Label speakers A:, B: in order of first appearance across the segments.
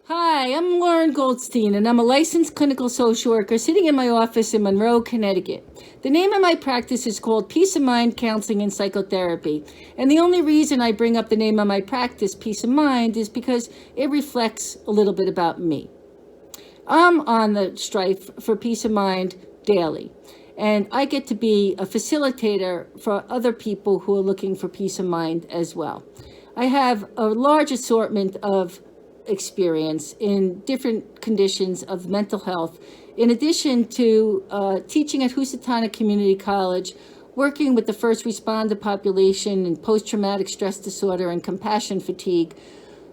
A: Hi, I'm Lauren Goldstein, and I'm a licensed clinical social worker sitting in my office in Monroe, Connecticut. The name of my practice is called Peace of Mind Counseling and Psychotherapy. And the only reason I bring up the name of my practice, Peace of Mind, is because it reflects a little bit about me. I'm on the strife for peace of mind daily, and I get to be a facilitator for other people who are looking for peace of mind as well. I have a large assortment of experience in different conditions of mental health, in addition to teaching at Housatonic Community College, working with the first responder population in post-traumatic stress disorder and compassion fatigue,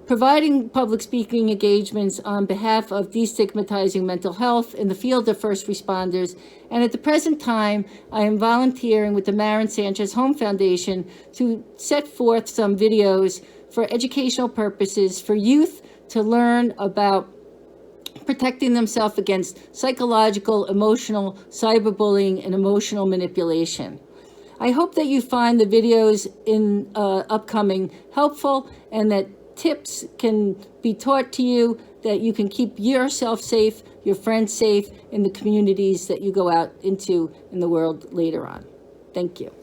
A: providing public speaking engagements on behalf of destigmatizing mental health in the field of first responders. And at the present time, I am volunteering with the Marin Sanchez Home Foundation to set forth some videos for educational purposes for youth to learn about protecting themselves against psychological, emotional, cyberbullying, and emotional manipulation. I hope that you find the videos in upcoming helpful, and that tips can be taught to you, that you can keep yourself safe, your friends safe in the communities that you go out into in the world later on. Thank you.